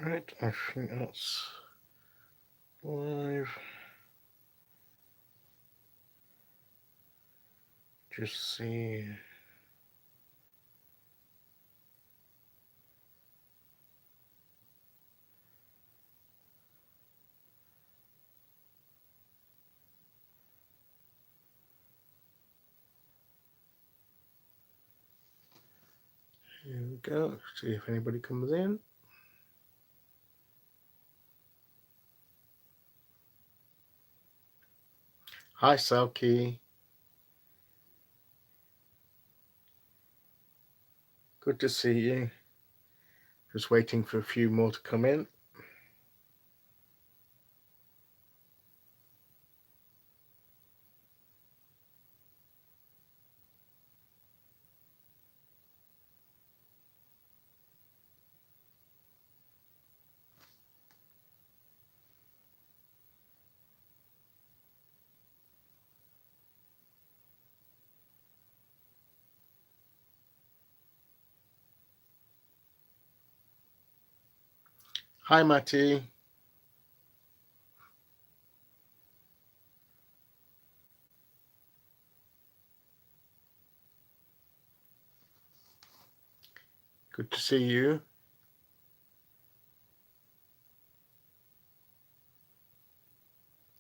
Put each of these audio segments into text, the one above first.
Right, I think that's live. Just see. Here we go. See if anybody comes in. Hi, Selkie. Good to see you. Just waiting for a few more to come in. Hi, Matty. Good to see you.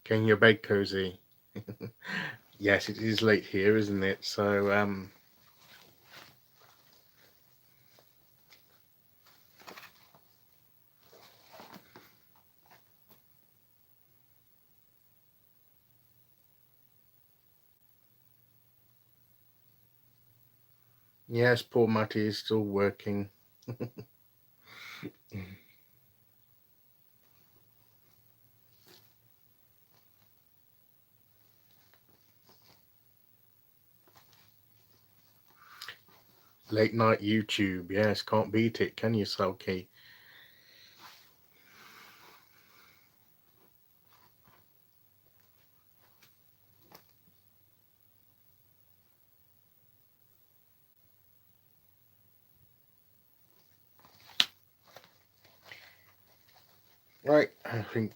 Getting your bed cozy. Yes, it is late here, isn't it? So, yes, poor Matty is still working. Late night YouTube. Yes, can't beat it, can you, Selkie? Right, I think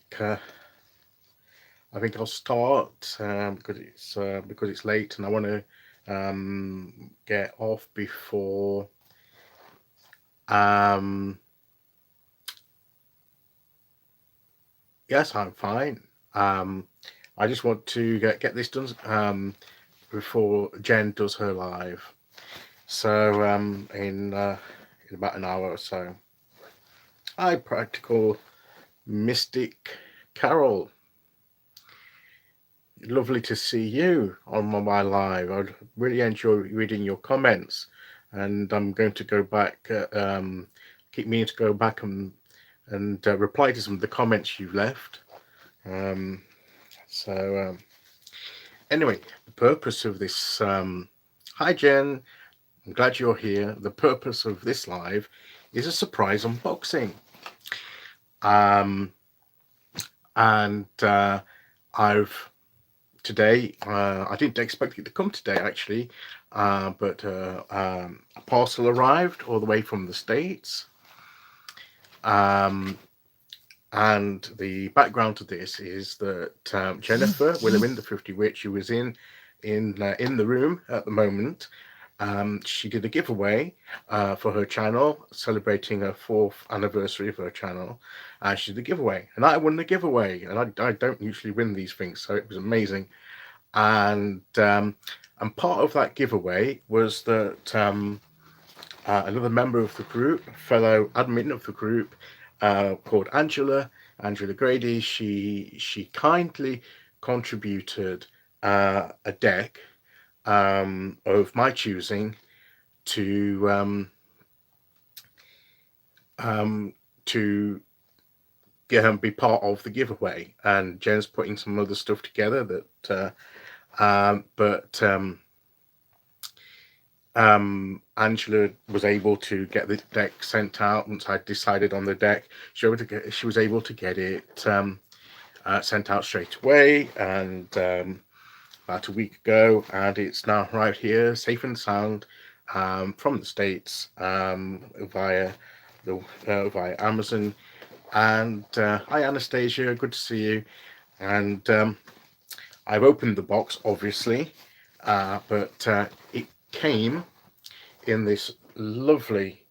I'll start because it's late and I want to get off before yes, I'm fine. I just want to get this done before Jen does her live. So in about an hour or so. Hi, Practical Mystic Carol. Lovely to see you on my live. I really enjoy reading your comments, and I'm going to go back. Keep meaning to go back and reply to some of the comments you left. Anyway, the purpose of this. Hi, Jen. I'm glad you're here. The purpose of this live is a surprise unboxing. And today, I didn't expect it to come today actually, but a parcel arrived all the way from the States. And the background to this is that Jennifer Willerman, the 50 Witch, who was in the room at the moment, she did a giveaway for her channel, celebrating her 4th anniversary of her channel. She did a giveaway, and I won the giveaway, and I don't usually win these things, so it was amazing. And part of that giveaway was that another member of the group, fellow admin of the group, called Angela Grady, she kindly contributed a deck of my choosing to be part of the giveaway. And Jen's putting some other stuff together that Angela was able to get the deck sent out once I decided on the deck. She was able to get it sent out straight away, and about a week ago, and it's now right here, safe and sound, from the States, via Amazon. And hi, Anastasia, good to see you. And I've opened the box, obviously, but it came in this lovely,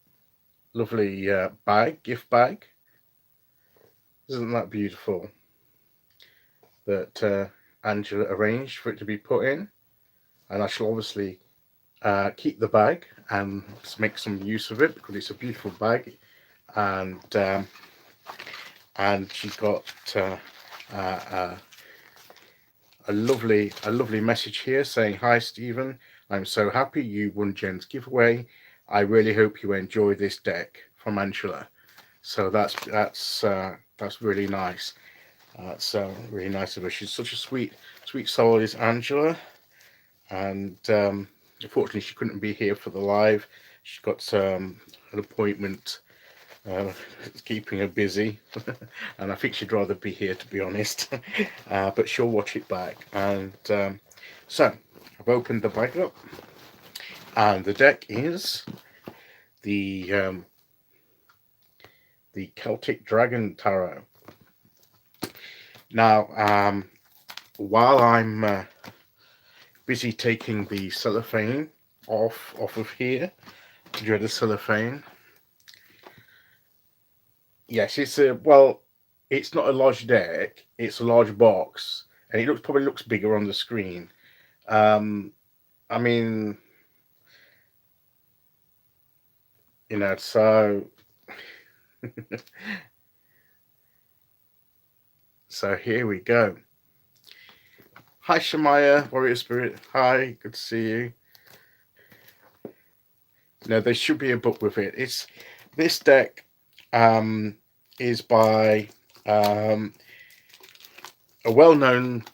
lovely gift bag. Isn't that beautiful? That Angela arranged for it to be put in. And I shall obviously keep the bag and make some use of it because it's a beautiful bag. And she's got uh, a lovely message here saying, "Hi Stephen, I'm so happy you won Jen's giveaway. I really hope you enjoy this deck," from Angela. So that's really nice. That's really nice of her. She's such a sweet soul, is Angela. And unfortunately she couldn't be here for the live. She's got an appointment keeping her busy and I think she'd rather be here, to be honest. But she'll watch it back. And so I've opened the bag up and the deck is the Celtic Dragon Tarot. Now while I'm busy taking the cellophane off of here, dread of cellophane. Yes, it's it's not a large deck, it's a large box, and it probably looks bigger on the screen. I mean, you know, so so here we go. Hi Shamaya, Warrior Spirit. Hi, good to see you. No, there should be a book with it. It's this deck is by a well-known,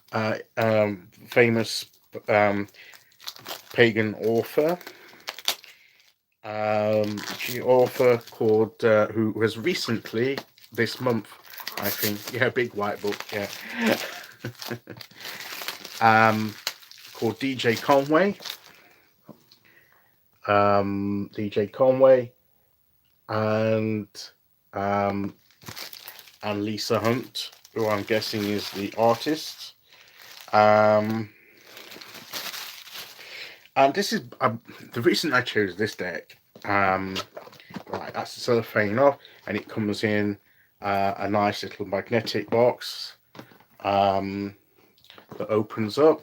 famous pagan author. She author called who has recently this month, I think, big white book, called DJ Conway. DJ Conway and Lisa Hunt, who I'm guessing is the artist. And this is the reason I chose this deck. Right, that's the cellophane off, and it comes in a nice little magnetic box that opens up,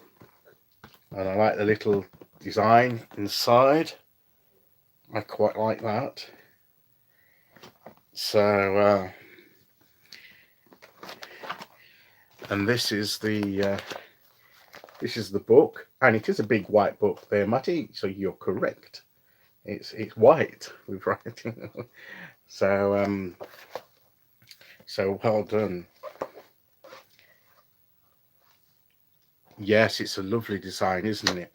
and I like the little design inside. I quite like that. So and this is the book, and it is a big white book there, Matty, so you're correct. It's white with writing. So so well done. Yes, it's a lovely design, isn't it?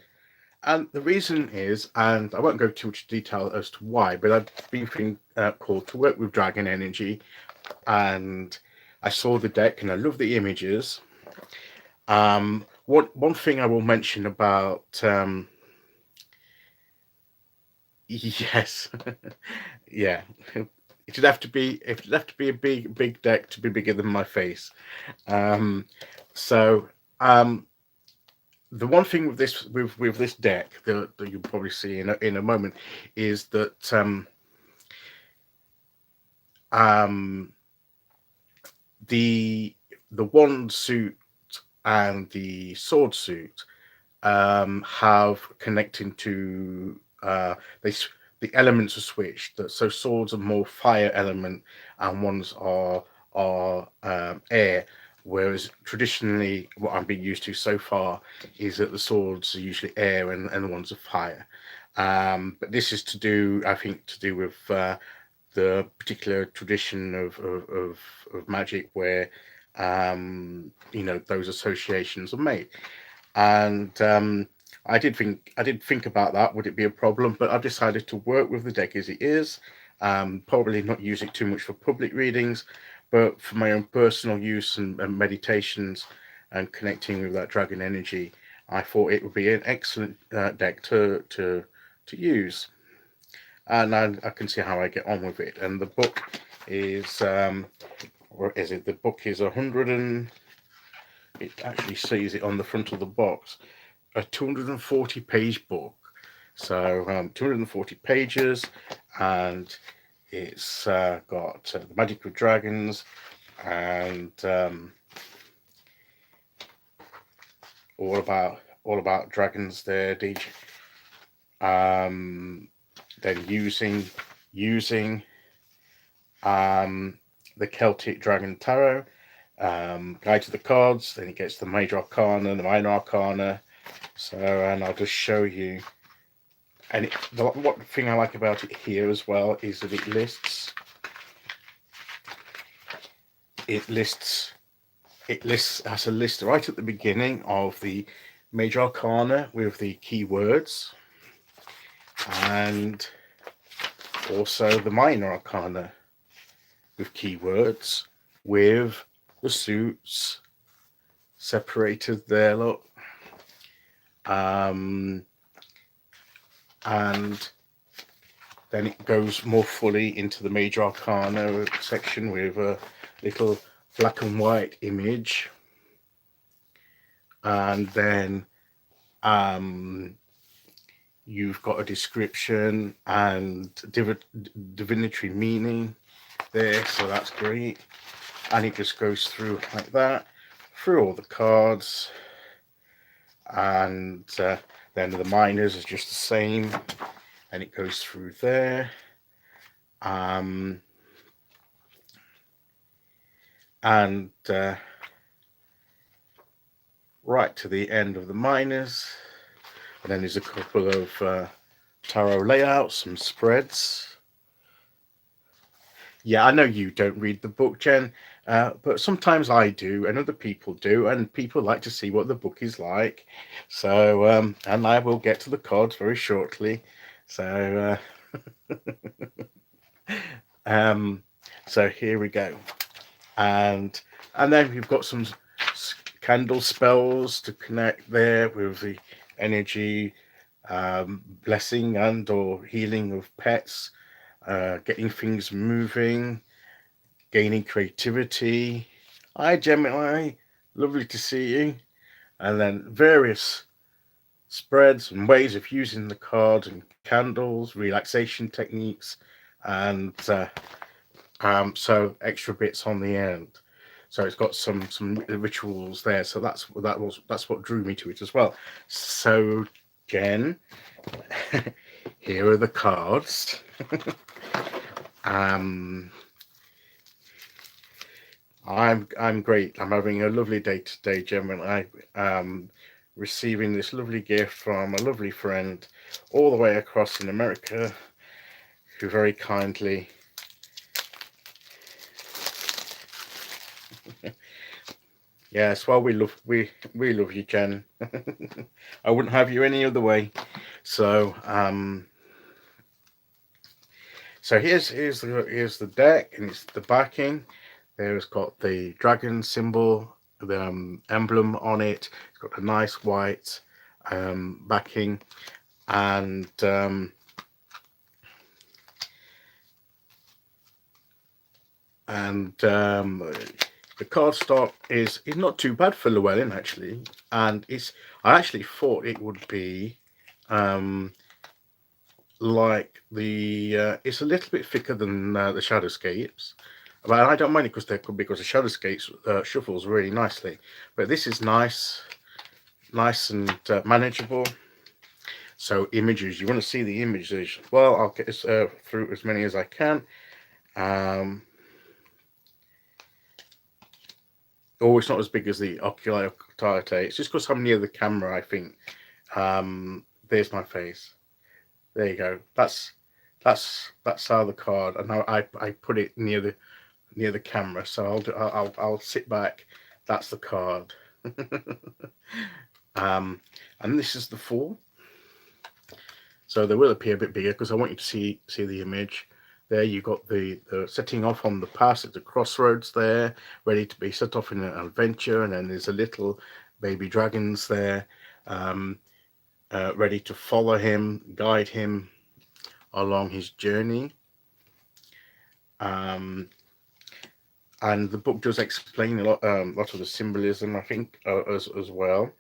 And the reason is, and I won't go too much detail as to why, but I've been called to work with Dragon Energy, and I saw the deck and I love the images. One thing I will mention about yes, yeah, it'd have to be a big deck to be bigger than my face. So the one thing with this deck that you'll probably see in a moment is that the wand suit and the sword suit have connecting to the elements are switched. So swords are more fire element and wands are air. Whereas traditionally, what I've been used to so far is that the swords are usually air and the wands are fire. But this is to do, I think, with the particular tradition of magic where those associations are made. And I did think about that. Would it be a problem? But I've decided to work with the deck as it is. Probably not use it too much for public readings, but for my own personal use and meditations and connecting with that dragon energy, I thought it would be an excellent deck to use. And I can see how I get on with it. And the book is where is it? The book is 100 and it actually says it on the front of the box. A 240-page book. So 240 pages, and it's got the Magic of Dragons and all about dragons there. Then using the Celtic Dragon Tarot, Guide to the Cards. Then it gets the Major Arcana, the Minor Arcana. So, and I'll just show you. And what thing I like about it here as well is that it lists has a list right at the beginning of the Major Arcana with the keywords, and also the Minor Arcana with keywords, with the suits separated there, look. And then it goes more fully into the Major Arcana section with a little black and white image, and then you've got a description and divinatory meaning there, so that's great. And it just goes through like that, through all the cards, and then the minors is just the same, and it goes through there. And right to the end of the minors, and then there's a couple of tarot layouts, some spreads. Yeah, I know you don't read the book, Jen, but sometimes I do, and other people do, and people like to see what the book is like. So, and I will get to the cards very shortly. So, so here we go, and then we've got some candle spells to connect there with the energy, blessing and or healing of pets. Getting things moving, gaining creativity. Hi, Gemini, lovely to see you. And then various spreads and ways of using the cards and candles, relaxation techniques, and so extra bits on the end. So it's got some rituals there. So that's what drew me to it as well. So Jen, here are the cards. I'm great. I'm having a lovely day today, Gemini. Receiving this lovely gift from a lovely friend all the way across in America, who very kindly yes, well, we love you, Jen. I wouldn't have you any other way. So so here's the deck, and it's the backing. There's got the dragon symbol, the emblem on it. It's got a nice white backing, and the cardstock is not too bad for Llewellyn, actually, and I actually thought it would be like the it's a little bit thicker than the Shadowscapes, but I don't mind it because the Shadowscapes shuffles really nicely, but this is nice and manageable. So images, you want to see the images? Well, I'll get this through as many as I can. Oh, it's not as big as the Oculi Occultate. It's just because I'm near the camera, I think. There's my face. There you go. That's how the card, and now I put it near the camera, so I'll sit back. That's the card. And this is the 4. So they will appear a bit bigger because I want you to see the image. There you got the setting off on the pass at the crossroads there, ready to be set off in an adventure, and then there's a little baby dragons there, ready to follow him, guide him along his journey. and the book does explain lot of the symbolism, I think, as well.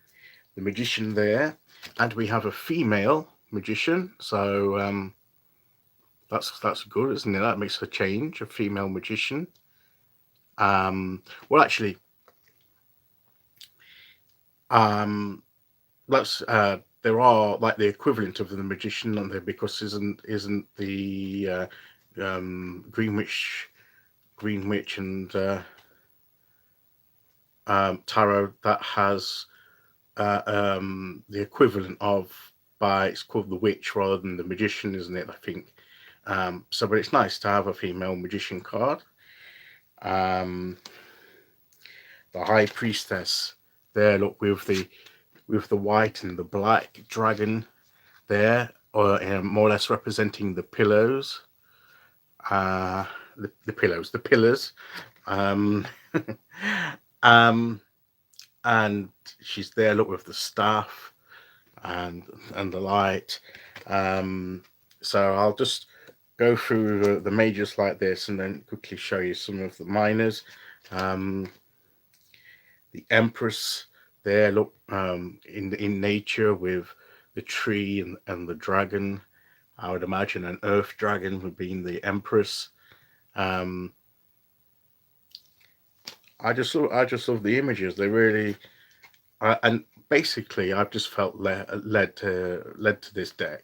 The magician there, and we have a female magician, so that's good, isn't it? That makes a change, a female magician. Well, actually, that's there are like the equivalent of the magician on there, because isn't the Green Witch and tarot, that has the equivalent of, by, it's called the witch rather than the magician, isn't it? I think. So, but it's nice to have a female magician card. The High Priestess there, look, with the white and the black dragon there, or more or less representing the pillows, the pillars. And she's there, look, with the staff and the light. So I'll just go through the majors like this, and then quickly show you some of the minors. The Empress there, look, in nature, with the tree and the dragon. I would imagine an earth dragon would be the Empress. I just love the images. They really, and basically, I've just felt led to this deck.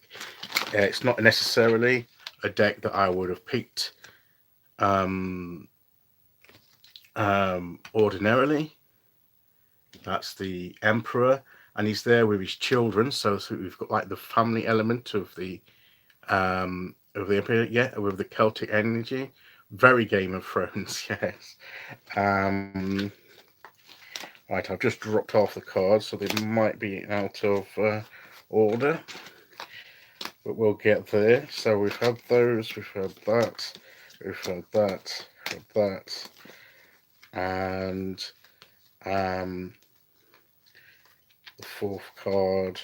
It's not necessarily a deck that I would have picked ordinarily. That's the Emperor, and he's there with his children. So we've got like the family element of the Emperor, yeah, with the Celtic energy. Very Game of Thrones, yes. Right, I've just dropped off the cards, so they might be out of order, but we'll get there. So we've had those, we've had that, we've had that, and the fourth card.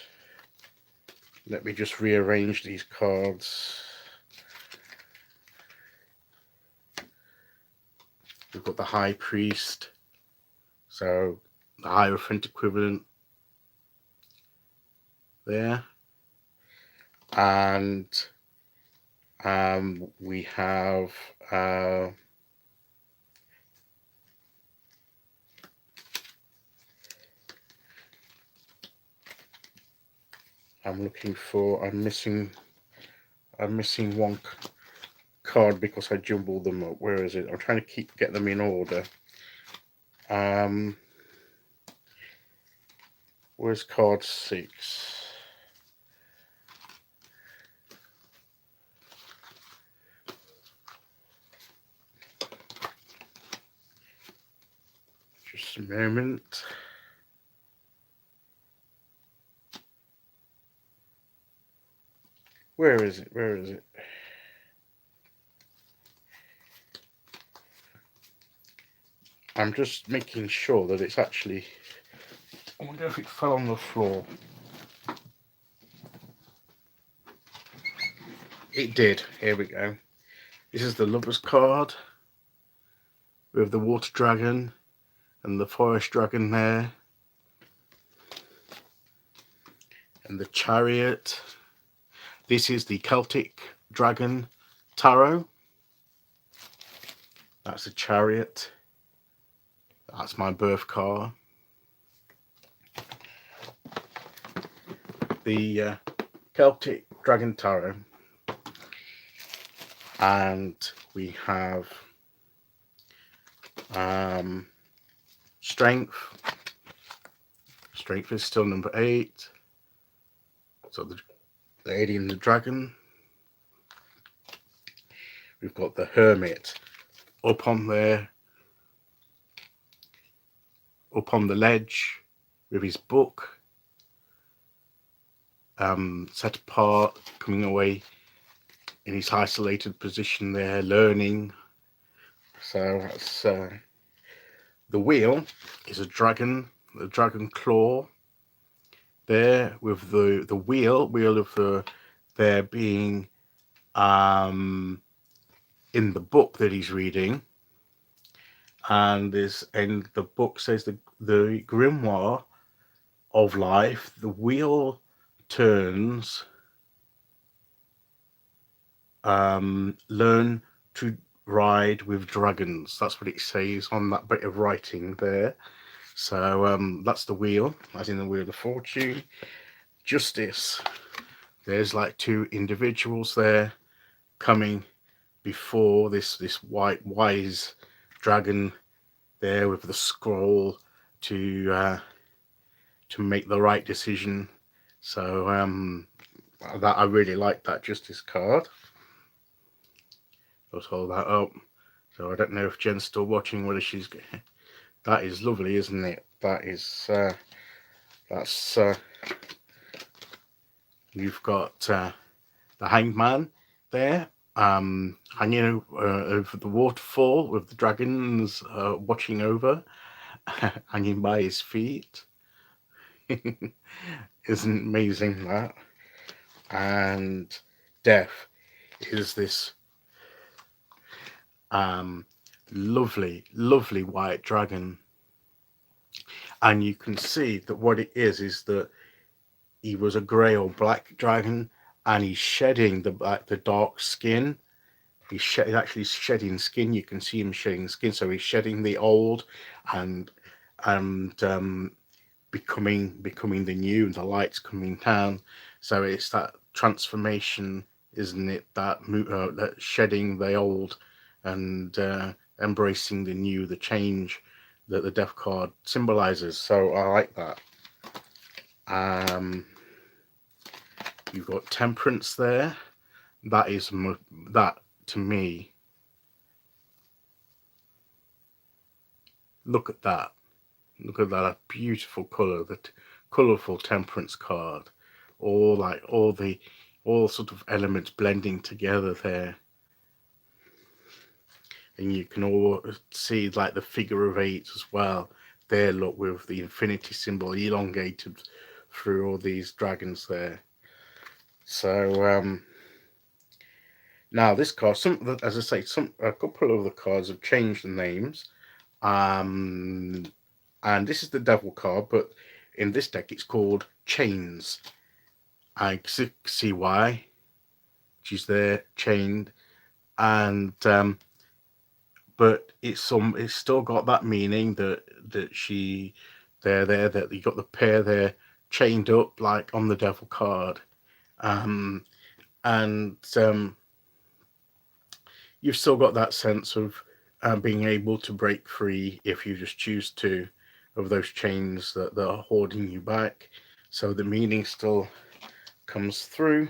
Let me just rearrange these cards. We've got the High Priest, so the Hierophant equivalent there, and we have I'm missing one card because I jumbled them up. Where is it? I'm trying to get them in order. Where's card 6? Just a moment. Where is it? Where is it? I'm just making sure that it's actually... I wonder if it fell on the floor. It did. Here we go. This is the Lover's card with the Water Dragon and the Forest Dragon there, and the Chariot. This is the Celtic Dragon Tarot. That's the Chariot. That's my birth card. The Celtic Dragon Tarot. And we have Strength. Strength is still number 8. So the Lady and the Dragon. We've got the Hermit up on there, up on the ledge with his book, set apart, coming away in his isolated position there, learning. So that's the Wheel is a dragon, the dragon claw there, with the wheel of there being in the book that he's reading, and the book says the grimoire of life, the wheel turns. Learn to ride with dragons. That's what it says on that bit of writing there. So that's the wheel, as in the wheel of fortune. Justice. There's like two individuals there coming before this white wise dragon there with the scroll to make the right decision. So that I really like that justice card. Let's hold that up. So I don't know if Jen's still watching, whether she's. That is lovely, isn't it? That is. That's. You've got the Hanged Man there, hanging over the waterfall with the dragons watching over, hanging by his feet. Isn't amazing that? And Death is this lovely white dragon, and you can see that what it is that he was a grey or black dragon, and he's shedding the dark skin. He's actually shedding skin. You can see him shedding skin, so he's shedding the old and becoming the new, and the light's coming down. So it's that transformation, isn't it? That shedding the old and embracing the new, the change that the Death card symbolizes. So I like that. You've got Temperance there. That is that to me. Look at that. Look at that beautiful color, that colorful Temperance card. All sort of elements blending together there. And you can all see like the figure of 8 as well. There, look, with the infinity symbol elongated through all these dragons there. So now this card, as I say, a couple of the cards have changed the names, and this is the Devil card, but in this deck it's called Chains. I see why she's there, chained, and but it's still got that meaning that she that you got the pair there chained up like on the Devil card. You've still got that sense of being able to break free if you just choose to, of those chains that are holding you back. So the meaning still comes through.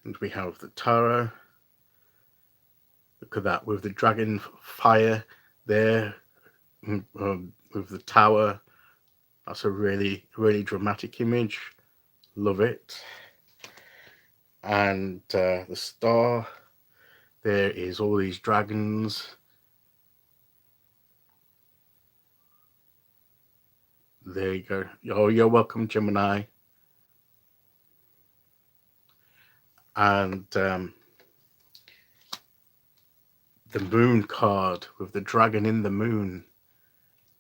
And we have the Tarot. Look at that, with the dragon fire there, with the tower. That's a really dramatic image. Love it. And the star, there is all these dragons. There you go. Oh, you're welcome, Gemini. And the moon card with the dragon in the moon.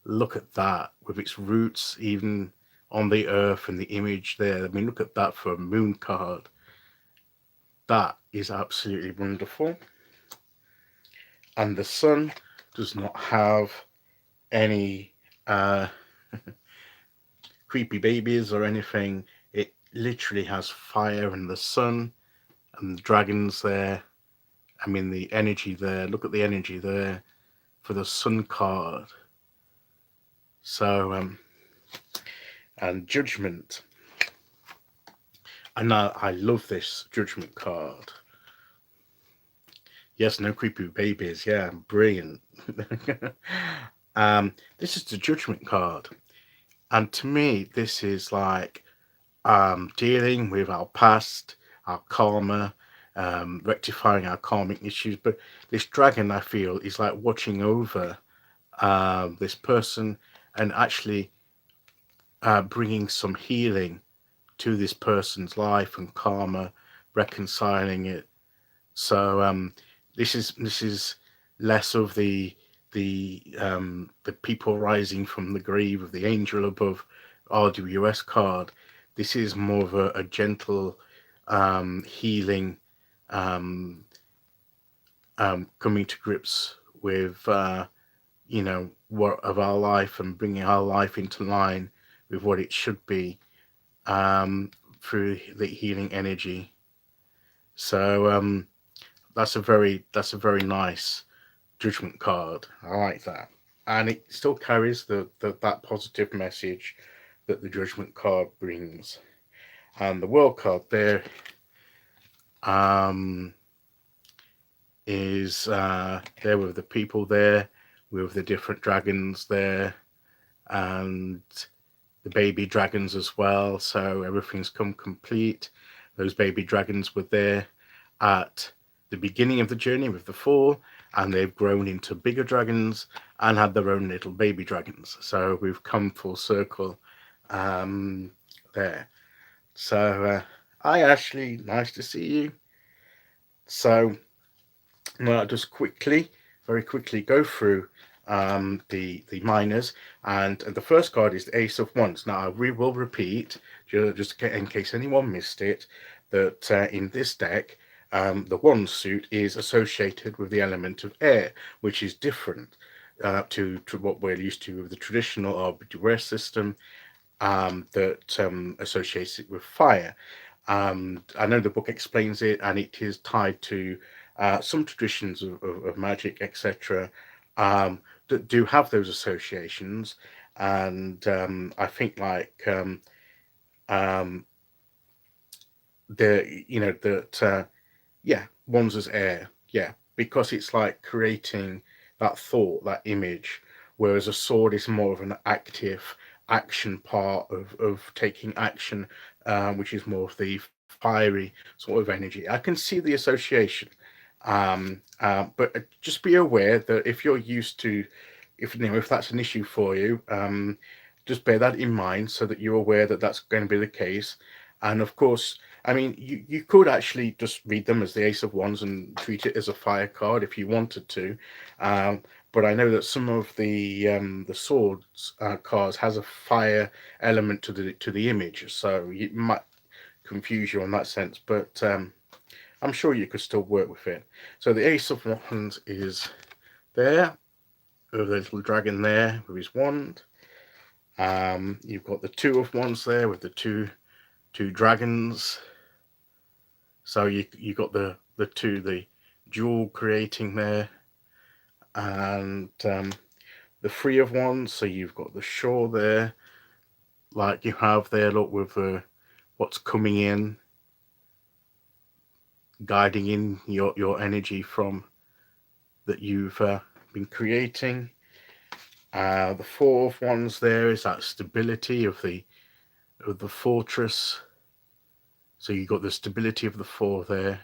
Look at that, with its roots even on the earth and the image there. I mean, look at that for a moon card. That is absolutely wonderful. And the sun does not have any creepy babies or anything. It literally has fire and the sun and the dragons there. I mean, the energy there. Look at the energy there for the sun card. So, and Judgment. And I love this Judgment card. Yes, no creepy babies. Yeah, brilliant. This is the Judgment card. And to me, this is like dealing with our past, our karma, rectifying our karmic issues. But this dragon, I feel, is like watching over this person and actually bringing some healing to this person's life and karma, reconciling it. So this is less of the the people rising from the grave of the angel above RWS card. This is more of a gentle healing, coming to grips with what of our life and bringing our life into line with what it should be, through the healing energy. So that's a very nice judgment card. I like that, and it still carries that positive message that the judgment card brings. And the world card there is there with the people there, with the different dragons there, and the baby dragons as well. So everything's come complete. Those baby dragons were there at the beginning of the journey with the fall, and they've grown into bigger dragons and had their own little baby dragons. So we've come full circle there. So hi Ashley, nice to see you. So I'll just very quickly go through the minors, and the first card is the Ace of Wands. Now we will repeat, just in case anyone missed it, that in this deck the Wands suit is associated with the element of air, which is different to what we're used to with the traditional RWS system, that associates it with fire. I know the book explains it, and it is tied to some traditions of magic, etc., that do have those associations. And I think like Wands as air, because it's like creating that thought, that image, whereas a sword is more of an active action part of taking action, which is more of the fiery sort of energy. I can see the association, but just be aware that if you're used to, if that's an issue for you, just bear that in mind so that you're aware that that's going to be the case. And of course, I mean, you could actually just read them as the Ace of Wands and treat it as a fire card if you wanted to. But I know that some of the swords cards has a fire element to the image, so it might confuse you on that sense. But I'm sure you could still work with it. So the Ace of Wands is there, with the little dragon there with his wand. You've got the Two of Wands there with the two dragons. So you got the jewel creating there, and the Three of Wands. So you've got the shore there, like you have there. Look, with what's coming in, guiding in your energy from that you've been creating. The Four of Wands there is that stability of the fortress. So you got the stability of the four there,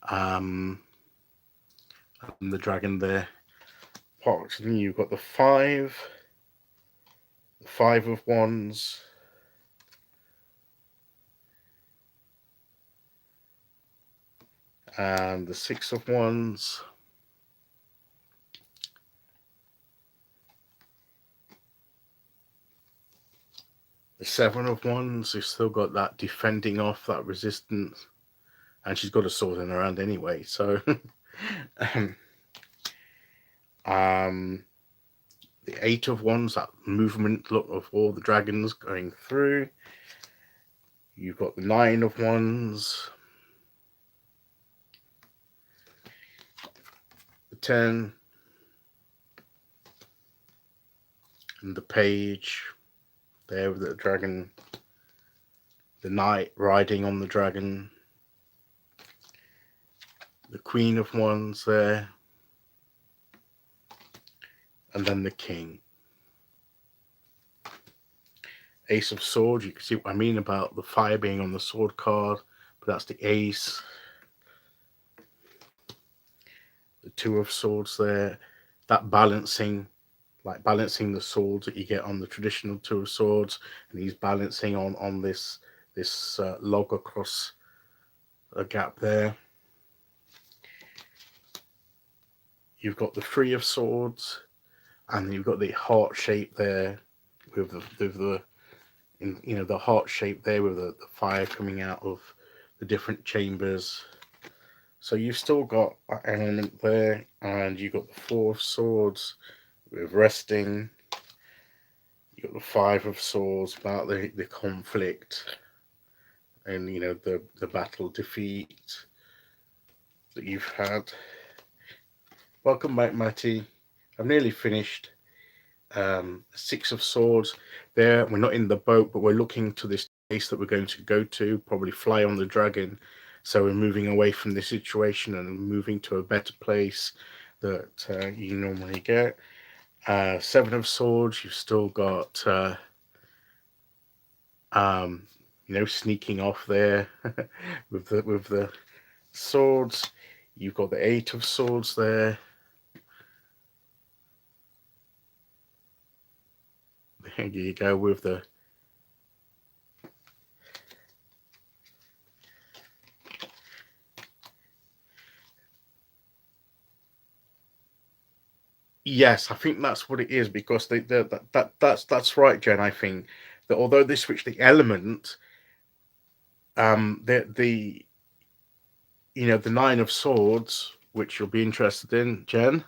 and the dragon there. Approximately, you've got the Five of Wands, and the Six of Wands. The Seven of Wands, you've still got that defending off, that resistance, and she's got a sword in her hand anyway. So, the Eight of Wands, that movement look of all the dragons going through. You've got the Nine of Wands, the 10, and the Page. There with the dragon, the knight riding on the dragon, the Queen of Wands there, and then the King. Ace of Swords, you can see what I mean about the fire being on the sword card, but that's the Ace. The Two of Swords there, that balancing, like balancing the swords that you get on the traditional Two of Swords, and he's balancing on this log across a gap there. you've got the Three of Swords, and you've got the heart shape there with the heart shape there with the fire coming out of the different chambers. So you've still got that element there, and you've got the Four of Swords with resting. You've got the Five of Swords about the conflict and the battle defeat that you've had. Welcome back, Matty. I've nearly finished. Six of Swords there. We're not in the boat, but we're looking to this place that we're going to go to, probably fly on the dragon. So we're moving away from this situation and moving to a better place that you normally get. Seven of Swords, you've still got sneaking off there with the swords. You've got the Eight of Swords there. There you go with the yes, I think that's what it is, because that's right, Jen. I think that although they switch the element, the Nine of Swords, which you'll be interested in, Jen,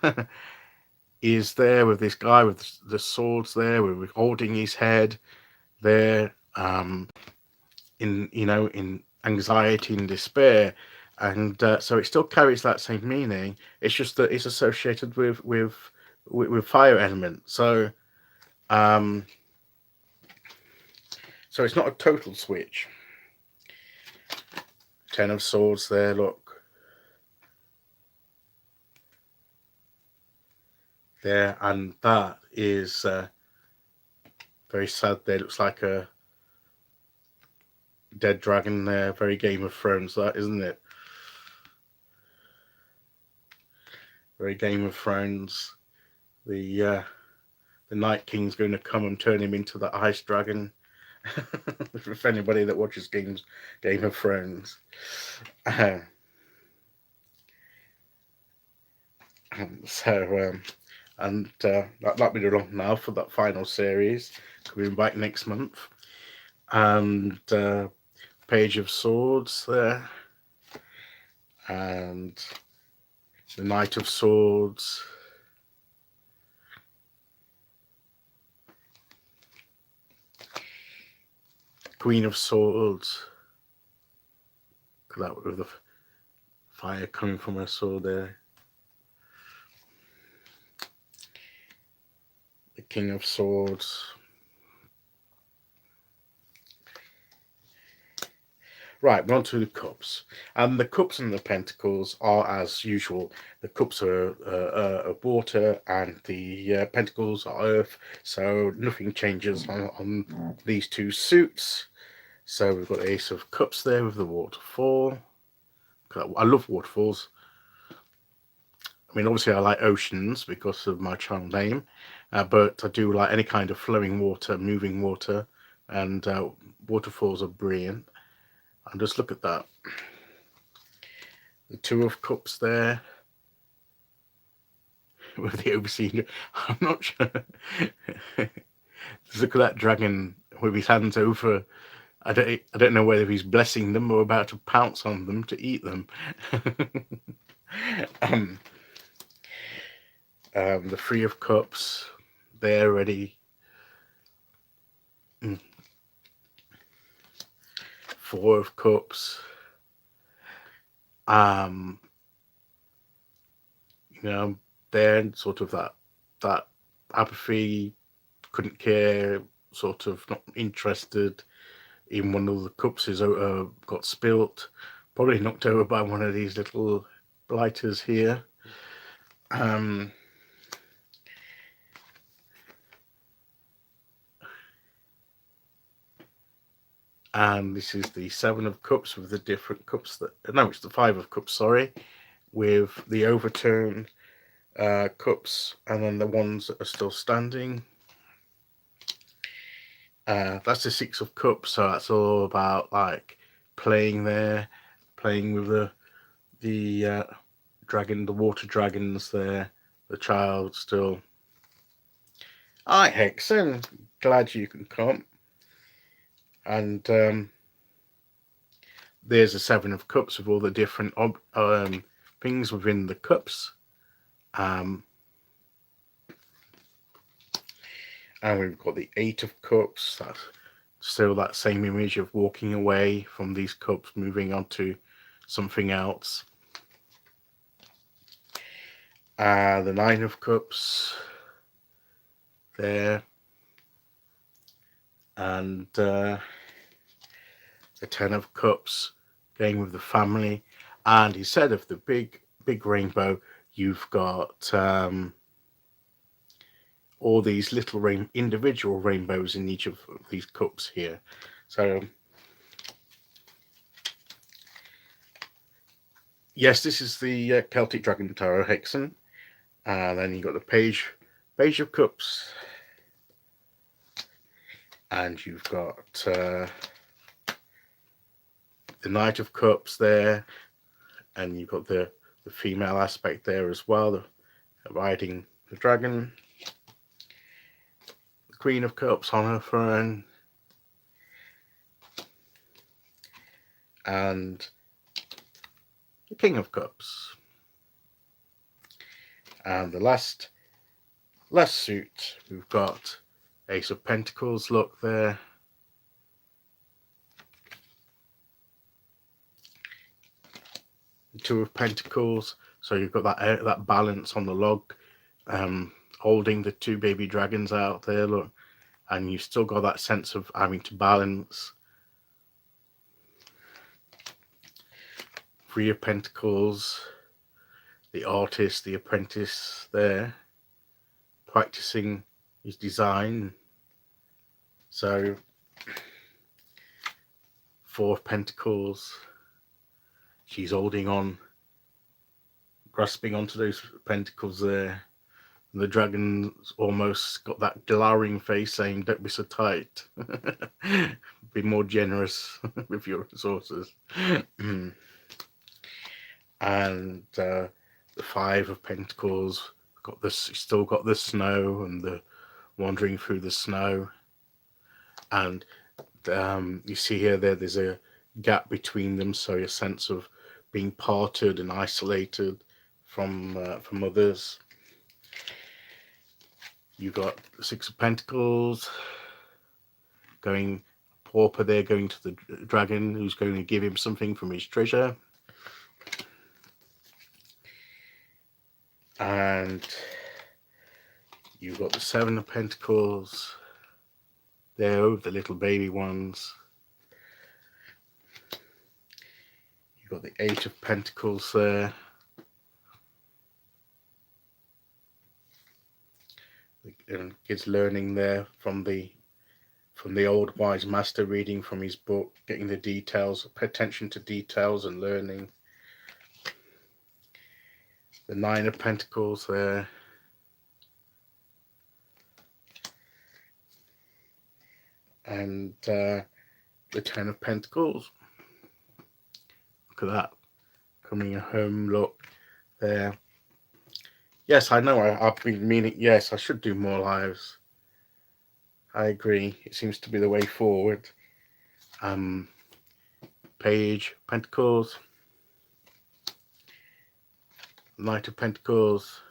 is there with this guy with the swords there, with holding his head there, in anxiety and despair, and so it still carries that same meaning. It's just that it's associated with fire element. So it's not a total switch. Ten of Swords there, look. There, and that is very sad there. Looks like a dead dragon there. Very Game of Thrones, that, isn't it? Very Game of Thrones. The Night King's going to come and turn him into the ice dragon. If anybody that watches Game of Thrones. That'll be done now for that final series, coming back next month. And Page of Swords there, and the Knight of Swords. Queen of Swords. Look at that with the fire coming from her sword there. The King of Swords. Right, we're on to the cups. And the cups and the pentacles are as usual. The cups are water and the pentacles are earth. So nothing changes on these two suits. So we've got the Ace of Cups there with the waterfall. I love waterfalls. I mean, obviously I like oceans because of my child name. But I do like any kind of flowing water, moving water. And waterfalls are brilliant. And just look at that. The Two of Cups there. With the overseeing. I'm not sure. Just look at that dragon with his hands over. I don't know whether he's blessing them or about to pounce on them to eat them. The Three of Cups. They're ready. Four of Cups. They're sort of that apathy, couldn't care, sort of not interested. Even one of the cups is got spilt, probably knocked over by one of these little blighters here. And this is the Seven of Cups with the different cups it's the Five of Cups, sorry, with the overturned cups, and then the ones that are still standing. That's the Six of Cups, so that's all about like playing with the dragon, the water dragons there, the child still. Hi, Hexen. Glad you can come. And there's a 7 of Cups with all the different things within the cups. And we've got the 8 of Cups. That's still that same image of walking away from these cups, moving on to something else. The 9 of Cups there. And the 10 of Cups going with the family. And instead of the big rainbow, you've got all these little individual rainbows in each of these cups here. So yes, this is the Celtic Dragon Tarot Hexen. And then you've got the Page of Cups. And you've got the Knight of Cups there. And you've got the female aspect there as well, riding the dragon. The Queen of Cups on her throne. And the King of Cups. And the last suit, we've got Ace of Pentacles, look there. Two of Pentacles, so you've got that balance on the log, holding the 2 baby dragons out there, look, and you've still got that sense of having to balance. 3 of Pentacles, the artist, the apprentice there, practicing his design. So 4 of Pentacles, she's holding on, grasping onto those pentacles there. And the dragon's almost got that glowering face saying, don't be so tight. Be more generous with your resources. And the 5 of Pentacles, still got the snow and the wandering through the snow. And you see here there's a gap between them, so a sense of being parted and isolated from others. You've got the 6 of Pentacles, going pauper there, going to the dragon who's going to give him something from his treasure. And you've got the 7 of Pentacles there over the little baby ones. You've got the 8 of Pentacles there. And kids learning there from the old wise master, reading from his book, getting the details, pay attention to details and learning. The 9 of Pentacles there. And the 10 of Pentacles. Look at that. Coming home, look there. Yes, I know, I've been meaning, yes, I should do more lives. I agree. It seems to be the way forward. Page, Pentacles. Knight of Pentacles.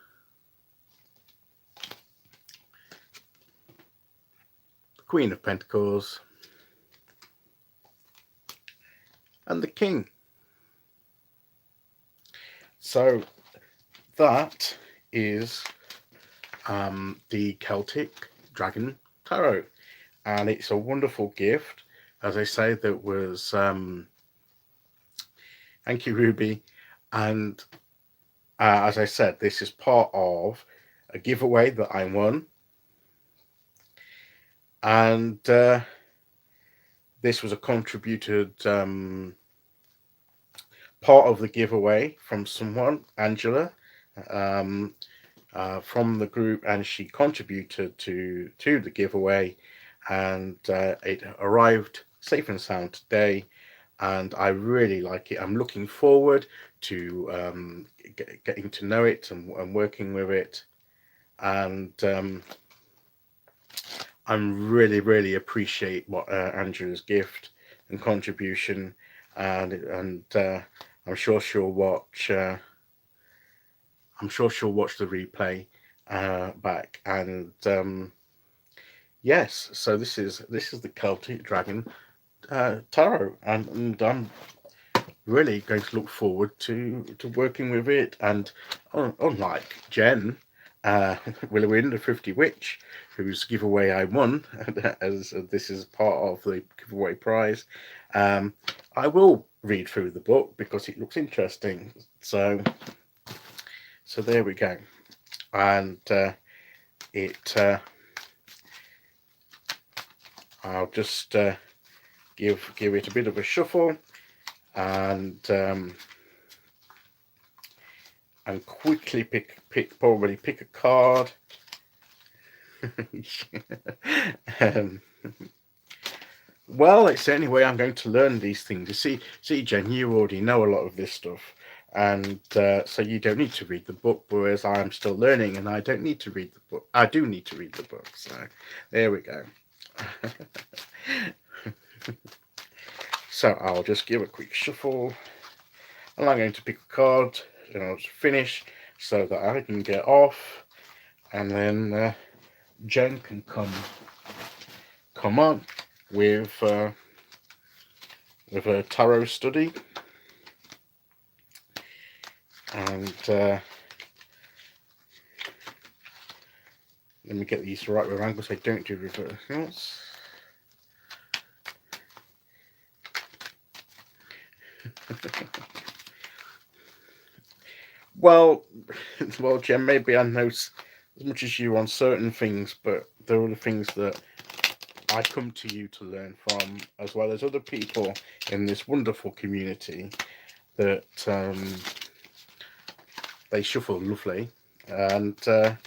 The Queen of Pentacles. And the King. So that is the Celtic Dragon Tarot, and it's a wonderful gift. As I say, that was thank you, Ruby. And as I said, this is part of a giveaway that I won, and this was a contributed part of the giveaway from someone, Angela, from the group, and she contributed to the giveaway, and it arrived safe and sound today, and I really like it. I'm looking forward to getting to know it and working with it, and I'm really appreciate what Andrew's gift and contribution, and I'm sure she'll watch. I'm sure she'll watch the replay back, and yes. So this is the Celtic Dragon tarot, and I'm really going to look forward to working with it. And unlike Jen, Willowin, the 50 Witch, whose giveaway I won, as this is part of the giveaway prize, I will read through the book because it looks interesting. So there we go. And I'll just give it a bit of a shuffle, and quickly pick a card. Well, it's the only way I'm going to learn these things. You see, Jen, you already know a lot of this stuff, and so you don't need to read the book, whereas I'm still learning, and I don't need to read the book. I do need to read the book, so there we go. So I'll just give a quick shuffle, and I'm going to pick a card, and I'll finish so that I can get off, and then Jen can come on with a tarot study, and let me get these right around because I don't do reversals. well, Jen, maybe I know as much as you on certain things, but there are the things that I come to you to learn from, as well as other people in this wonderful community that they shuffle lovely, and that's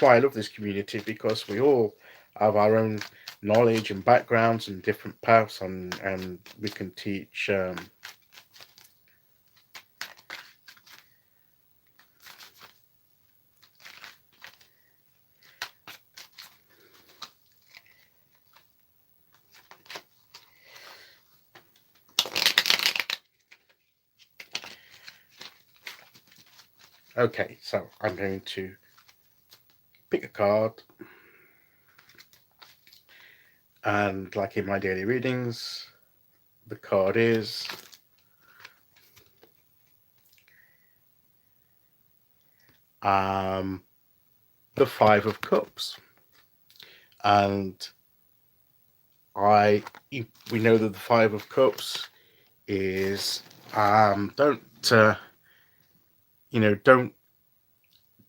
why I love this community, because we all have our own knowledge and backgrounds and different paths, and we can teach. Okay, so I'm going to pick a card, and like in my daily readings, the card is the Five of Cups, and we know that the Five of Cups is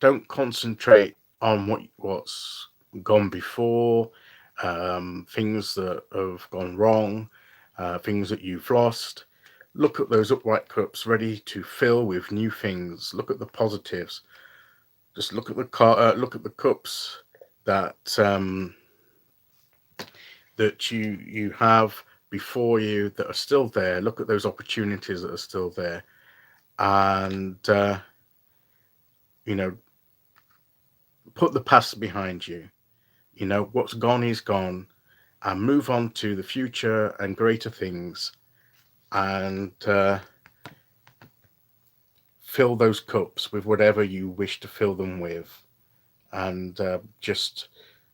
don't concentrate on what's gone before, things that have gone wrong, things that you've lost. Look at those upright cups ready to fill with new things. Look at the positives. Just look at the cups that that you have before you that are still there. Look at those opportunities that are still there, and put the past behind you. What's gone is gone, and move on to the future and greater things, and fill those cups with whatever you wish to fill them with, and just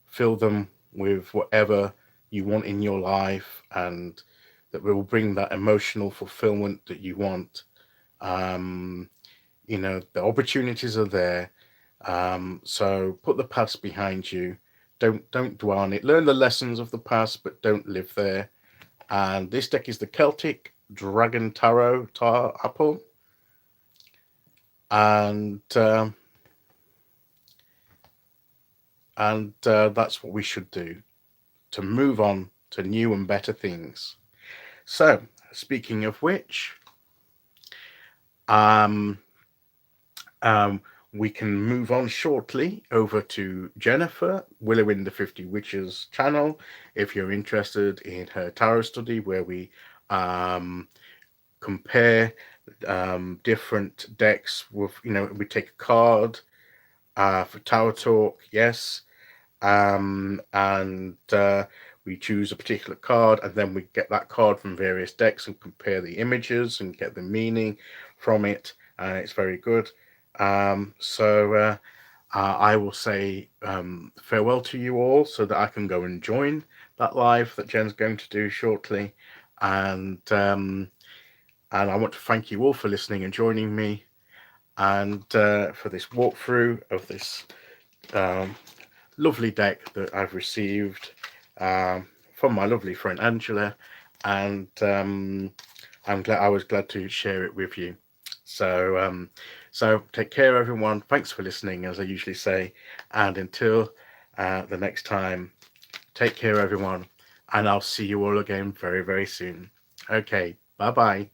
fill them with whatever you want in your life, and that will bring that emotional fulfillment that you want. The opportunities are there. So put the past behind you. Don't dwell on it. Learn the lessons of the past, but don't live there. And this deck is the Celtic Dragon Tarot Apple, and that's what we should do to move on to new and better things. So, speaking of which, we can move on shortly over to Jennifer, Willowin the 50 Witches channel, if you're interested in her tarot study, where we compare different decks with, we take a card for Tower Talk, yes, and we choose a particular card, and then we get that card from various decks and compare the images and get the meaning from it, and it's very good. So I will say farewell to you all so that I can go and join that live that Jen's going to do shortly, and I want to thank you all for listening and joining me, and for this walkthrough of this lovely deck that I've received from my lovely friend Angela, and I was glad to share it with you. So take care, everyone. Thanks for listening, as I usually say, and until the next time, take care, everyone, and I'll see you all again very, very soon. Okay, bye bye.